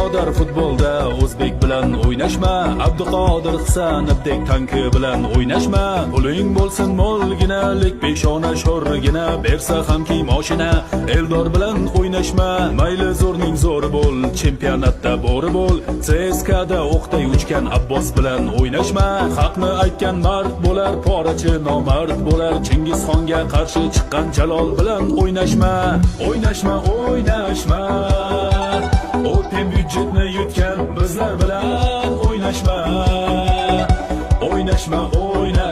birodar futbolda o'zbek bilan o'ynashma, Abduqodir Husanovdek tanki bilan o'ynashma. Puling bo'lsin molginalik, peshona sho'rgina, bersa hamki moshina, Eldor bilan o'ynashma. Mayli zo'rning zo'ri bo'l, chempionatda bo'ri bo'l, CSKda o'qday uchgan Abbos bilan o'ynashma. Haqni aytgan mard bo'lar, porachi nomard bo'lar, Chingizxonga qarshi chiqqan Jalol bilan o'ynashma. O'ynashma, o'ynashma, Open byudjetni yutgan bizlar bilan o'ynashma. O'ynashma, o'ynashma,